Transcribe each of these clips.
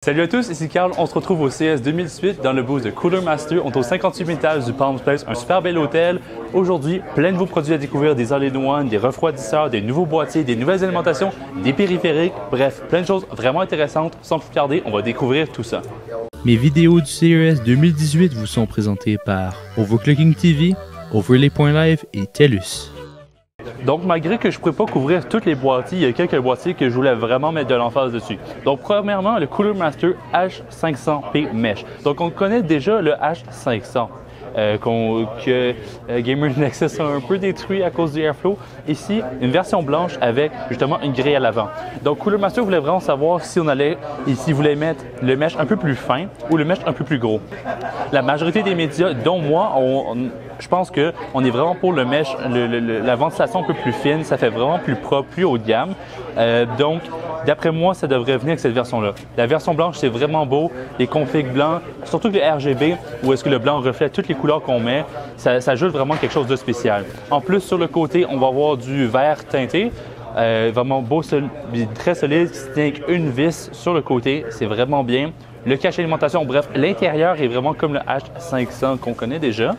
Salut à tous, ici Carl, on se retrouve au CS 2018 dans le booth de Cooler Master. On est au 58e étage du Palms Place, un super bel hôtel. Aujourd'hui, plein de nouveaux produits à découvrir, des all-in-one, des refroidisseurs, des nouveaux boîtiers, des nouvelles alimentations, des périphériques, bref, plein de choses vraiment intéressantes. Sans plus tarder, on va découvrir tout ça. Mes vidéos du CES 2018 vous sont présentées par Overclocking TV, Overlay.live et TELUS. Donc, malgré que je ne pourrais pas couvrir tous les boîtiers, il y a quelques boîtiers que je voulais vraiment mettre de l'emphase dessus. Donc, premièrement, le Cooler Master H500P Mesh. Donc, on connaît déjà le H500. Que Gamer Nexus a un peu détruit à cause du Airflow. Ici, une version blanche avec justement une grille à l'avant. Donc, Cooler Master voulait vraiment savoir si on allait, s'il voulait mettre le mesh un peu plus fin ou le mesh un peu plus gros. La majorité des médias, dont moi, je pense qu'on est vraiment pour le mesh, la ventilation un peu plus fine, ça fait vraiment plus propre, plus haut de gamme. Donc, d'après moi, ça devrait venir avec cette version-là. La version blanche, c'est vraiment beau. Les configs blancs, surtout que le RGB, où est-ce que le blanc reflète toutes les couleurs qu'on met, ça ajoute vraiment quelque chose de spécial. En plus, sur le côté, on va avoir du vert teinté. Vraiment beau, très solide, qui se tient avec une vis sur le côté. C'est vraiment bien. Le cache alimentation, bref, l'intérieur est vraiment comme le H500 qu'on connaît déjà.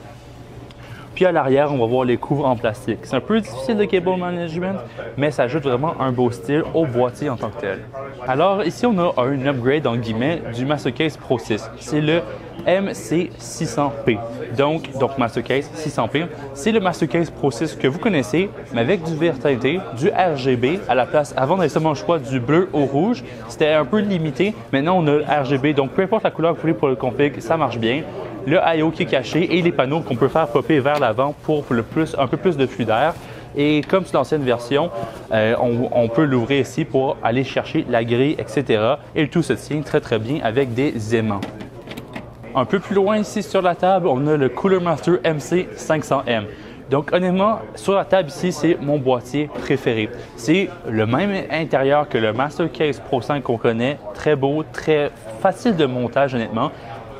Puis à l'arrière, on va voir les couves en plastique. C'est un peu difficile de cable management, mais ça ajoute vraiment un beau style au boîtier en tant que tel. Alors ici, on a un upgrade en guillemets du Mastercase Pro 6. C'est le MC600P. Donc Mastercase 600P, c'est le Mastercase Pro 6 que vous connaissez, mais avec du vert teinté, du RGB à la place. Avant, on avait seulement le choix du bleu au rouge. C'était un peu limité. Maintenant, on a le RGB. Donc peu importe la couleur que vous voulez pour le config, ça marche bien. Le I/O qui est caché et les panneaux qu'on peut faire popper vers l'avant pour un peu plus de flux d'air. Et comme c'est l'ancienne version, on peut l'ouvrir ici pour aller chercher la grille, etc. Et le tout se tient très très bien avec des aimants. Un peu plus loin ici sur la table, on a le Cooler Master MC500M. Donc honnêtement, sur la table ici, c'est mon boîtier préféré. C'est le même intérieur que le Mastercase Pro 5 qu'on connaît, très beau, très facile de montage honnêtement.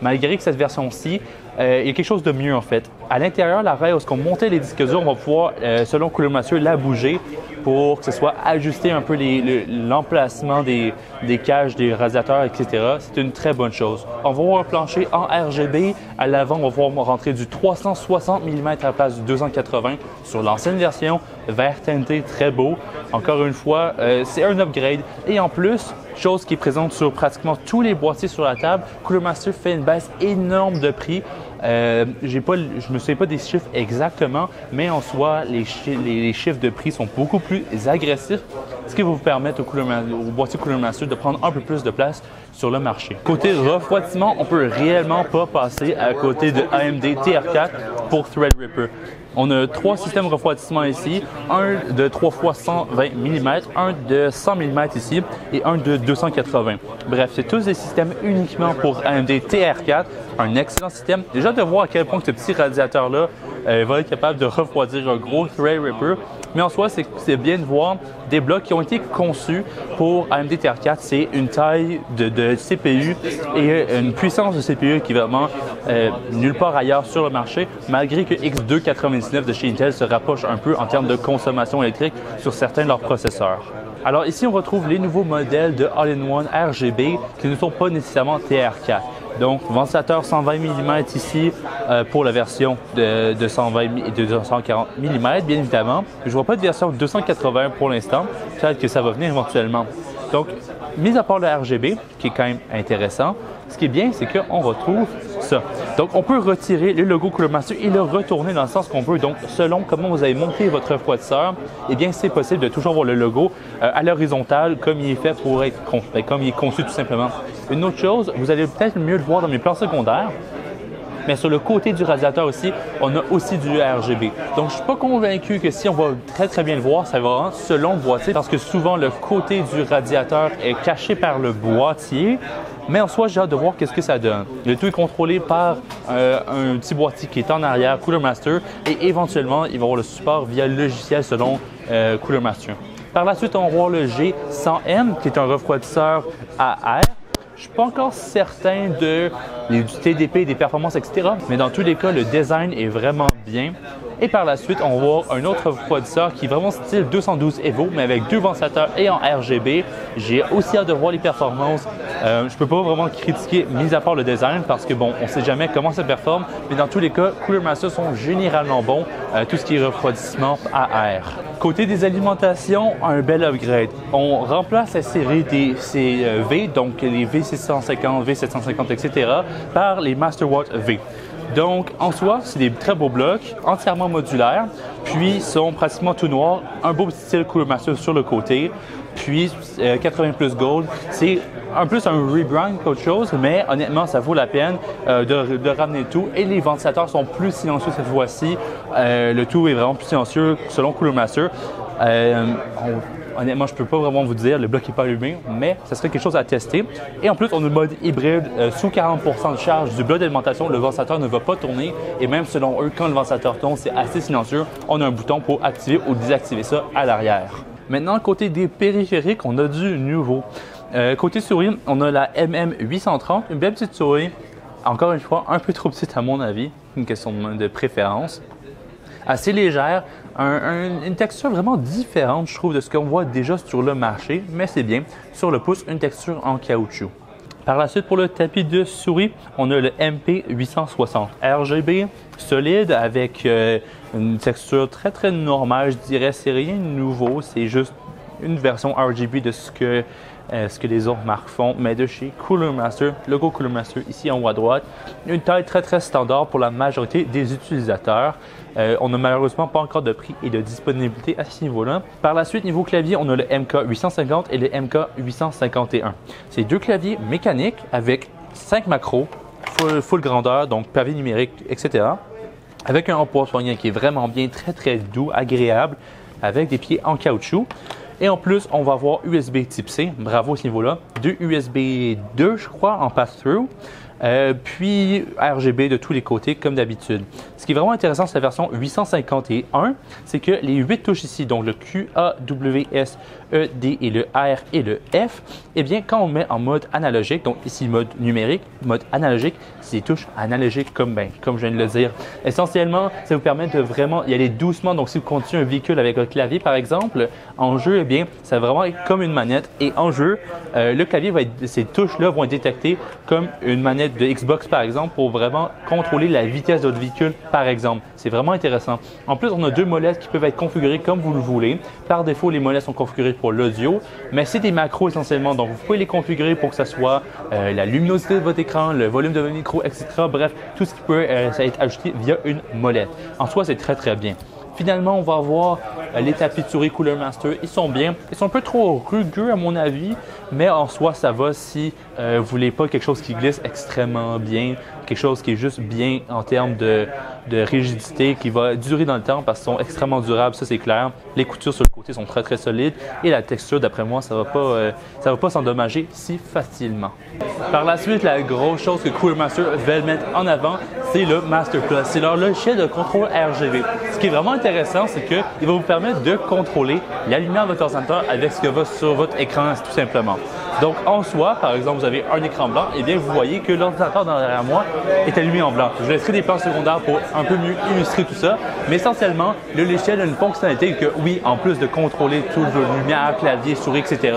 Malgré que cette version-ci, il y a quelque chose de mieux en fait. À l'intérieur, la rail où on montait les disques durs, on va pouvoir, selon Cooler Master, la bouger pour que ce soit ajusté un peu l'emplacement des cages, des radiateurs, etc. C'est une très bonne chose. On va avoir un plancher en RGB. À l'avant, on va pouvoir rentrer du 360 mm à la place du 280 sur l'ancienne version. Vert teinté, très beau. Encore une fois, c'est un upgrade. Et en plus, chose qui est présente sur pratiquement tous les boîtiers sur la table, Cooler Master fait une baisse énorme de prix. Je ne me souviens pas des chiffres exactement, mais en soi, les chiffres de prix sont beaucoup plus agressifs, ce qui va vous permettre au boîtier Cooler Master de prendre un peu plus de place sur le marché. Côté refroidissement, on peut réellement pas passer à côté de AMD TR4 pour Threadripper. On a 3 systèmes de refroidissement ici, un de 3 x 120 mm, un de 100 mm ici et un de 280. Bref, c'est tous des systèmes uniquement pour AMD TR4, un excellent système. Déjà de voir à quel point ce petit radiateur-là va être capable de refroidir un gros Threadripper. Mais en soi, c'est bien de voir des blocs qui ont été conçus pour AMD TR4. C'est une taille de CPU et une puissance de CPU qui est vraiment nulle part ailleurs sur le marché, malgré que X299 de chez Intel se rapproche un peu en termes de consommation électrique sur certains de leurs processeurs. Alors ici, on retrouve les nouveaux modèles de All-in-One RGB qui ne sont pas nécessairement TR4. Donc, ventilateur 120 mm ici pour la version de 120 et de 240 mm, bien évidemment. Je ne vois pas de version 280 pour l'instant. Peut-être que ça va venir éventuellement. Donc, mis à part le RGB, qui est quand même intéressant, ce qui est bien, c'est qu'on retrouve ça. Donc, on peut retirer le logo Cooler Master et le retourner dans le sens qu'on veut. Donc, selon comment vous avez monté votre refroidisseur, eh bien, c'est possible de toujours voir le logo à l'horizontale comme il est fait pour être comme il est conçu tout simplement. Une autre chose, vous allez peut-être mieux le voir dans mes plans secondaires, mais sur le côté du radiateur aussi, on a aussi du RGB. Donc, je ne suis pas convaincu que si on va très très bien le voir, ça va vraiment selon le boîtier parce que souvent le côté du radiateur est caché par le boîtier. Mais en soi, j'ai hâte de voir qu'est-ce que ça donne. Le tout est contrôlé par un petit boîtier qui est en arrière, Cooler Master, et éventuellement, il va avoir le support via le logiciel selon Cooler Master. Par la suite, on va voir le G100M, qui est un refroidisseur à air. Je ne suis pas encore certain du TDP, des performances, etc. Mais dans tous les cas, le design est vraiment bien. Et par la suite, on va voir un autre refroidisseur qui est vraiment style 212 Evo, mais avec 2 ventilateurs et en RGB. J'ai aussi hâte de voir les performances. Je peux pas vraiment critiquer, mis à part le design, parce que bon, on sait jamais comment ça performe, mais dans tous les cas, Cooler Master sont généralement bons, tout ce qui est refroidissement à air. Côté des alimentations, un bel upgrade. On remplace la série des V, donc les V650, V750, etc., par les Masterwatt V. Donc, en soi, c'est des très beaux blocs, entièrement modulaires, puis sont pratiquement tout noirs, un beau petit style Cooler Master sur le côté, puis 80 plus Gold. C'est un plus un rebrand qu'autre chose, mais honnêtement, ça vaut la peine de ramener tout. Et les ventilateurs sont plus silencieux cette fois-ci. Le tout est vraiment plus silencieux selon Cooler Master. Honnêtement, je ne peux pas vraiment vous dire, le bloc n'est pas allumé, mais ça serait quelque chose à tester. Et en plus, on a le mode hybride sous 40% de charge du bloc d'alimentation. Le ventilateur ne va pas tourner et même selon eux, quand le ventilateur tourne, c'est assez silencieux. On a un bouton pour activer ou désactiver ça à l'arrière. Maintenant, côté des périphériques, on a du nouveau. Côté souris, on a la MM830, une belle petite souris. Encore une fois, un peu trop petite à mon avis, une question de préférence. Assez légère, une texture vraiment différente, je trouve, de ce qu'on voit déjà sur le marché, mais c'est bien. Sur le pouce, une texture en caoutchouc. Par la suite, pour le tapis de souris, on a le MP860 RGB, solide, avec une texture très normale, je dirais. C'est rien de nouveau, c'est juste une version RGB de ce que les autres marques font, mais de chez Cooler Master, logo Cooler Master ici en haut à droite. Une taille très standard pour la majorité des utilisateurs. On n'a malheureusement pas encore de prix et de disponibilité à ce niveau-là. Par la suite, niveau clavier, on a le MK850 et le MK851. C'est 2 claviers mécaniques avec 5 macros, full grandeur, donc pavé numérique, etc. Avec un rapport soignant qui est vraiment bien, très doux, agréable, avec des pieds en caoutchouc. Et en plus, on va avoir USB type C, bravo à ce niveau-là. 2 USB 2, je crois, en pass-through. Puis RGB de tous les côtés, comme d'habitude. Ce qui est vraiment intéressant, c'est la version 851, c'est que les 8 touches ici, donc le Q, A, W, S, E, D et le R et le F, eh bien, quand on met en mode analogique, donc ici mode numérique, mode analogique, c'est des touches analogiques comme je viens de le dire. Essentiellement, ça vous permet de vraiment y aller doucement. Donc, si vous conduisez un véhicule avec un clavier, par exemple, en jeu, eh bien, ça va vraiment être comme une manette. Et en jeu, le clavier ces touches-là vont être détectées comme une manette de Xbox, par exemple, pour vraiment contrôler la vitesse de votre véhicule, par exemple. C'est vraiment intéressant. En plus, on a 2 molettes qui peuvent être configurées comme vous le voulez. Par défaut, les molettes sont configurées pour l'audio, mais c'est des macros essentiellement. Donc, vous pouvez les configurer pour que ce soit la luminosité de votre écran, le volume de votre micro, etc. Bref, tout ce qui peut être ajouté via une molette. En soi, c'est très bien. Finalement, on va avoir les tapis de souris Cooler Master. Ils sont bien. Ils sont un peu trop rugueux à mon avis, mais en soi, ça va si vous voulez pas quelque chose qui glisse extrêmement bien, quelque chose qui est juste bien en termes de rigidité, qui va durer dans le temps parce qu'ils sont extrêmement durables, ça c'est clair. Les coutures sur le côté sont très solides et la texture, d'après moi, ça va pas s'endommager si facilement. Par la suite, la grosse chose que Cooler Master veut mettre en avant, c'est le Master Plus. C'est leur logiciel de contrôle RGB. Ce qui est vraiment intéressant, c'est qu'il va vous permettre de contrôler la lumière de votre ordinateur avec ce qui va sur votre écran, tout simplement. Donc, en soi, par exemple, vous avez un écran blanc, et bien vous voyez que l'ordinateur derrière moi est allumé en blanc. Je vous laisserai des plans secondaires pour un peu mieux illustrer tout ça, mais essentiellement, le logiciel a une fonctionnalité que, oui, en plus de contrôler toutes vos lumières, clavier, souris, etc.,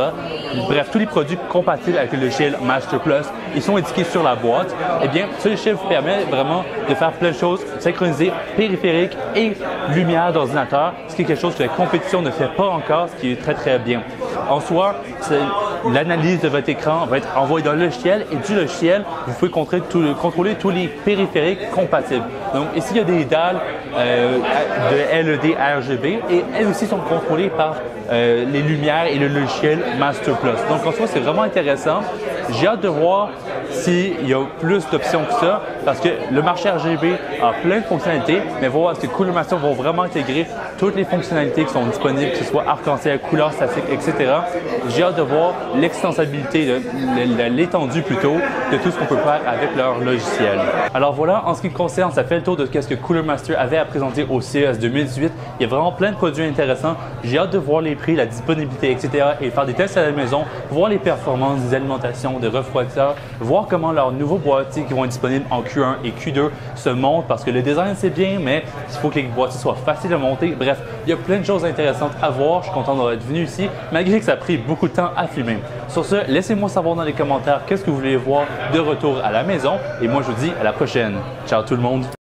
bref, tous les produits compatibles avec le logiciel Master Plus, ils sont indiqués sur la boîte. Eh bien, ce logiciel vous permet vraiment de faire plein de choses, synchroniser périphérique et lumière d'ordinateur, ce qui est quelque chose que la compétition ne fait pas encore, ce qui est très bien. En soi, l'analyse de votre écran va être envoyée dans le logiciel et du logiciel, vous pouvez contrôler tous les périphériques compatibles. Donc ici, il y a des dalles de LED RGB et elles aussi sont contrôlées par les lumières et le logiciel Master Plus. Donc en soi, c'est vraiment intéressant. J'ai hâte de voir s'il y a plus d'options que ça, parce que le marché RGB a plein de fonctionnalités, mais voir est-ce que Cooler Master vont vraiment intégrer toutes les fonctionnalités qui sont disponibles, que ce soit arc-en-ciel, couleur statique, etc. J'ai hâte de voir l'extensibilité, l'étendue plutôt, de tout ce qu'on peut faire avec leur logiciel. Alors voilà, en ce qui me concerne, ça fait le tour de ce que Cooler Master avait à présenter au CES 2018. Il y a vraiment plein de produits intéressants. J'ai hâte de voir les prix, la disponibilité, etc. et faire des tests à la maison, voir les performances, des alimentations, gestion de refroidisseur, voir comment leurs nouveaux boîtiers qui vont être disponibles en Q1 et Q2 se montent parce que le design c'est bien, mais il faut que les boîtiers soient faciles à monter. Bref, il y a plein de choses intéressantes à voir. Je suis content d'être venu ici, malgré que ça a pris beaucoup de temps à filmer. Sur ce, laissez-moi savoir dans les commentaires qu'est-ce que vous voulez voir de retour à la maison et moi je vous dis à la prochaine. Ciao tout le monde!